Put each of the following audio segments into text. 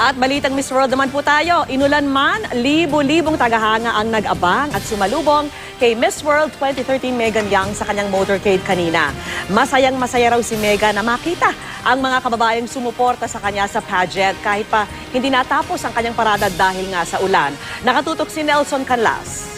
At balitang Miss World naman po tayo. Inulan man, libo-libong tagahanga ang nag-abang at sumalubong kay Miss World 2013 Megan Young sa kanyang motorcade kanina. Masayang-masaya raw si Megan na makita ang mga kababayang sumuporta sa kanya sa pageant kahit pa hindi natapos ang kanyang parada dahil nga sa ulan. Nakatutok si Nelson Canlas.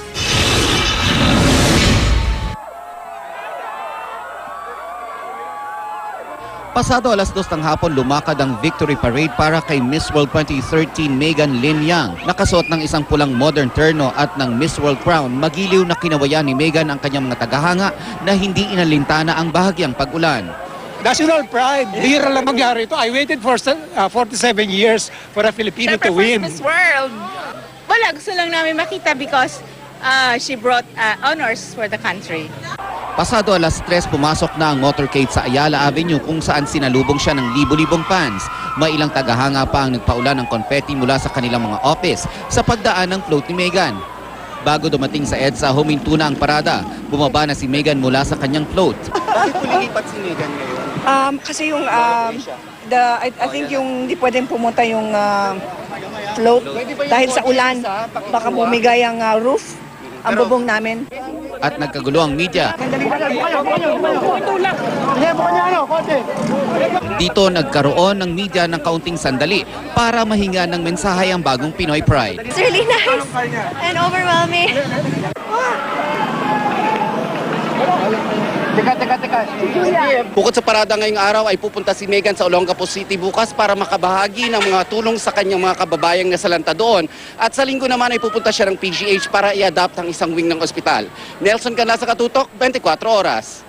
Pasado alas 2 ng hapon, lumakad ang victory parade para kay Miss World 2013 Megan Lin Young. Nakasuot ng isang pulang modern terno at ng Miss World crown, magiliw na kinawayan ni Megan ang kanyang mga tagahanga na hindi inalintana ang bahagyang pag-ulan. National pride. Bihira lang mangyari ito. I waited for 47 years for a Filipino to win. Miss World. Wala, gusto lang namin makita because she brought honors for the country. Pasado alas 3, pumasok na ang motorcade sa Ayala Avenue kung saan sinalubong siya ng libo-libong fans. May ilang tagahanga pa ang nagpaulan ng confetti mula sa kanilang mga office sa pagdaan ng float ni Megan. Bago dumating sa EDSA, huminto na ang parada. Bumaba na si Megan mula sa kanyang float. Bakit po lilipat si Megan ngayon? Kasi yung I think yung hindi pwedeng pumunta yung float dahil sa ulan, baka bumigay ang roof, ang bubong namin. At nagkagulo ang media. Dito nagkaroon ng media ng kaunting sandali para mahinga ng mensahe ang bagong Pinoy Pride. It's really nice and overwhelming. Bukod sa parada ngayong araw ay pupunta si Megan sa Olongapo City bukas para makabahagi ng mga tulong sa kanyang mga kababayang nasalanta doon. At sa linggo naman ay pupunta siya ng PGH para i-adapt ang isang wing ng ospital. Nelson Canlas, Katutok, 24 Oras.